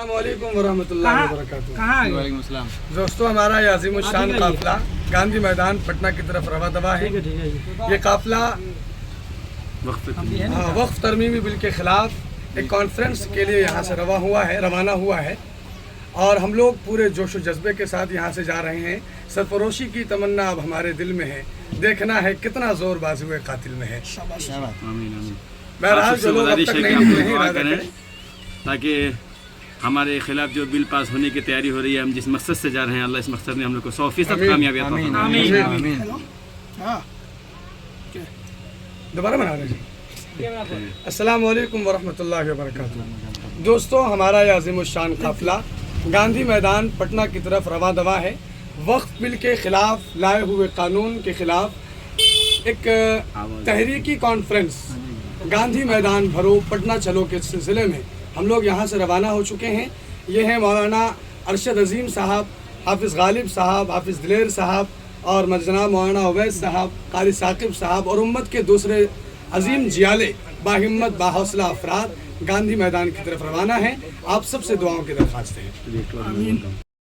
السلام علیکم ورحمۃ اللہ وبرکاتہ۔ وعلیکم السلام دوستو، ہمارا یہ عظیم الشان قافلہ گاندھی میدان پٹنہ کی طرف رواں دوا ہے۔ یہ قافلہ وقف ترمیمی بل کے خلاف ایک کانفرنس کے لیے یہاں سے روانہ ہوا ہے اور ہم لوگ پورے جوش و جذبے کے ساتھ یہاں سے جا رہے ہیں۔ سرفروشی کی تمنا اب ہمارے دل میں ہے، دیکھنا ہے کتنا زور بازو قاتل میں ہے۔ بہرحال جو لوگ اب تک نہیں نکلے ہیں، ارادہ کریں تاکہ ہمارے خلاف جو بل پاس ہونے کی تیاری ہو رہی ہے، ہم جس مقصد سے جا رہے ہیں، اللہ اس مقصد میں ہم لوگ کو 100% کامیابی عطا فرمائے۔ دوبارہ بنا رہے ہیں۔ السلام علیکم ورحمۃ اللہ وبرکاتہ۔ دوستو، ہمارا یہ عظیم الشان قافلہ گاندھی میدان پٹنہ کی طرف رواں دوا ہے۔ وقف بل کے خلاف لائے ہوئے قانون کے خلاف ایک تحریکی کانفرنس گاندھی میدان بھرو پٹنہ چلو کے سلسلے میں ہم لوگ یہاں سے روانہ ہو چکے ہیں۔ یہ ہیں مولانا ارشد عظیم صاحب، حافظ غالب صاحب، حافظ دلیر صاحب اور جناب مولانا عبید صاحب، قاری ثاقب صاحب اور امت کے دوسرے عظیم جیالے باہمت باحوصلہ افراد گاندھی میدان کی طرف روانہ ہیں۔ آپ سب سے دعاؤں کی درخواست ہے۔